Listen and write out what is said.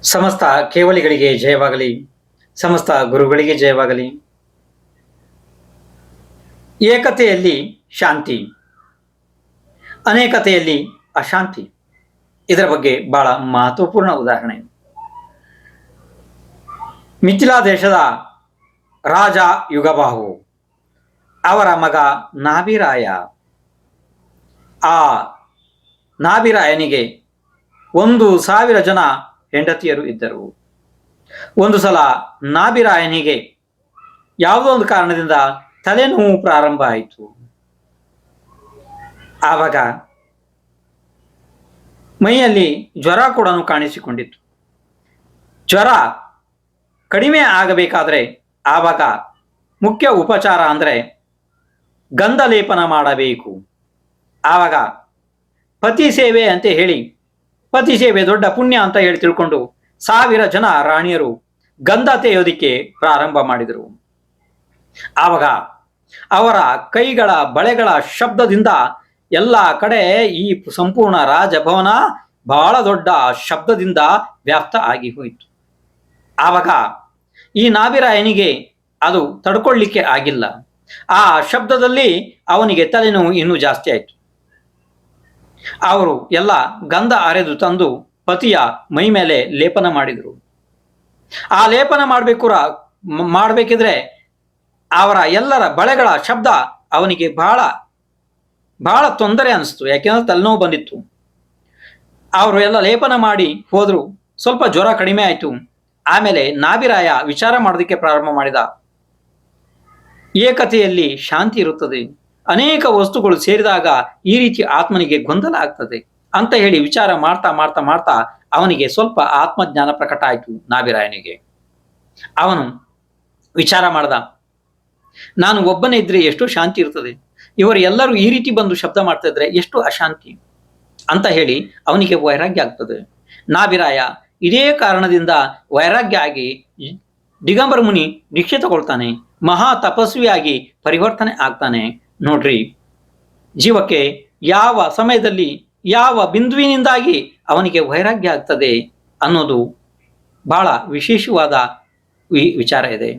ಸಮಸ್ತ ಕೇವಲಿಗಳಿಗೆ ಜಯವಾಗಲಿ. ಸಮಸ್ತ ಗುರುಗಳಿಗೆ ಜಯವಾಗಲಿ. ಏಕತೆಯಲ್ಲಿ ಶಾಂತಿ, ಅನೇಕತೆಯಲ್ಲಿ ಅಶಾಂತಿ. ಇದರ ಬಗ್ಗೆ ಬಹಳ ಮಹತ್ವಪೂರ್ಣ ಉದಾಹರಣೆ. ಮಿಥಿಲಾ ದೇಶದ ರಾಜ ಯುಗಬಾಹು, ಅವರ ಮಗ ನಾಭಿರಾಯ. ಆ ನಾಭಿರಾಯನಿಗೆ 1,000 ಜನ ಹೆಂಡತಿಯರು ಇದ್ದರು. ಒಂದು ಸಲ ನಾಭಿರಾಯನಿಗೆ ಯಾವುದೋ ಒಂದು ಕಾರಣದಿಂದ ತಲೆನೋವು ಪ್ರಾರಂಭ ಆಯಿತು. ಆವಾಗ ಮೈಯಲ್ಲಿ ಜ್ವರ ಕೂಡ ಕಾಣಿಸಿಕೊಂಡಿತ್ತು. ಜ್ವರ ಕಡಿಮೆ ಆಗಬೇಕಾದ್ರೆ ಆವಾಗ ಮುಖ್ಯ ಉಪಚಾರ ಅಂದರೆ ಗಂಧ ಲೇಪನ ಮಾಡಬೇಕು. ಆವಾಗ ಪತಿ ಸೇವೆ ಅಂತ ಹೇಳಿ, ಪತಿ ಸೇವೆ ದೊಡ್ಡ ಪುಣ್ಯ ಅಂತ ಹೇಳಿ ತಿಳ್ಕೊಂಡು 1,000 ಜನ ರಾಣಿಯರು ಗಂಧ ತೆಗೆಯೋದಿಕ್ಕೆ ಪ್ರಾರಂಭ ಮಾಡಿದರು. ಆವಾಗ ಅವರ ಕೈಗಳ ಬಳೆಗಳ ಶಬ್ದದಿಂದ ಎಲ್ಲ ಕಡೆ ಈ ಸಂಪೂರ್ಣ ರಾಜಭವನ ಬಹಳ ದೊಡ್ಡ ಶಬ್ದದಿಂದ ವ್ಯಾಪ್ತ ಆಗಿ ಹೋಯಿತು. ಆವಾಗ ಈ ನಾಭಿರಾಯನಿಗೆ ಅದು ತಡ್ಕೊಳ್ಳಿಕ್ಕೆ ಆಗಿಲ್ಲ. ಆ ಶಬ್ದದಲ್ಲಿ ಅವನಿಗೆ ತಲೆನೋವು ಇನ್ನೂ ಜಾಸ್ತಿ ಆಯಿತು. ಅವರು ಎಲ್ಲ ಗಂಧ ಅರೆದು ತಂದು ಪತಿಯ ಮೈ ಮೇಲೆ ಲೇಪನ ಮಾಡಿದರು. ಆ ಲೇಪನ ಮಾಡಬೇಕಿದ್ರೆ ಅವರ ಎಲ್ಲರ ಬಳೆಗಳ ಶಬ್ದ ಅವನಿಗೆ ಬಹಳ ಬಹಳ ತೊಂದರೆ ಅನಿಸ್ತು. ಯಾಕೆಂದ್ರೆ ತಲೆನೋವು ಬಂದಿತ್ತು. ಅವರು ಎಲ್ಲ ಲೇಪನ ಮಾಡಿ ಹೋದ್ರು. ಸ್ವಲ್ಪ ಜ್ವರ ಕಡಿಮೆ ಆಯಿತು. ಆಮೇಲೆ ನಾಭಿರಾಯ ವಿಚಾರ ಮಾಡೋದಕ್ಕೆ ಪ್ರಾರಂಭ ಮಾಡಿದ. ಏಕತೆಯಲ್ಲಿ ಶಾಂತಿ ಇರುತ್ತದೆ. ಅನೇಕ ವಸ್ತುಗಳು ಸೇರಿದಾಗ ಈ ರೀತಿ ಆತ್ಮನಿಗೆ ಗೊಂದಲ ಆಗ್ತದೆ ಅಂತ ಹೇಳಿ ವಿಚಾರ ಮಾಡ್ತಾ ಮಾಡ್ತಾ ಮಾಡ್ತಾ ಅವನಿಗೆ ಸ್ವಲ್ಪ ಆತ್ಮಜ್ಞಾನ ಪ್ರಕಟ ಆಯಿತು. ನಾಭಿರಾಯನಿಗೆ ಅವನು ವಿಚಾರ ಮಾಡ್ದ, ನಾನು ಒಬ್ಬನೇ ಇದ್ರೆ ಎಷ್ಟು ಶಾಂತಿ ಇರ್ತದೆ, ಇವರು ಎಲ್ಲರೂ ಈ ರೀತಿ ಬಂದು ಶಬ್ದ ಮಾಡ್ತಾ ಇದ್ರೆ ಎಷ್ಟು ಅಶಾಂತಿ ಅಂತ ಹೇಳಿ ಅವನಿಗೆ ವೈರಾಗ್ಯ ಆಗ್ತದೆ. ನಾಭಿರಾಯ ಇದೇ ಕಾರಣದಿಂದ ವೈರಾಗ್ಯ ಆಗಿ ದಿಗಂಬರ ಮುನಿ ದೀಕ್ಷೆ ತಗೊಳ್ತಾನೆ. ಮಹಾ ತಪಸ್ವಿಯಾಗಿ ಪರಿವರ್ತನೆ ಆಗ್ತಾನೆ. ನೋಡ್ರಿ, ಜೀವಕ್ಕೆ ಯಾವ ಸಮಯದಲ್ಲಿ ಯಾವ ಬಿಂದುವಿನಿಂದಾಗಿ ಅವನಿಗೆ ವೈರಾಗ್ಯ ಆಗ್ತದೆ ಅನ್ನೋದು ಬಹಳ ವಿಶೇಷವಾದ ವಿಚಾರ ಇದೆ.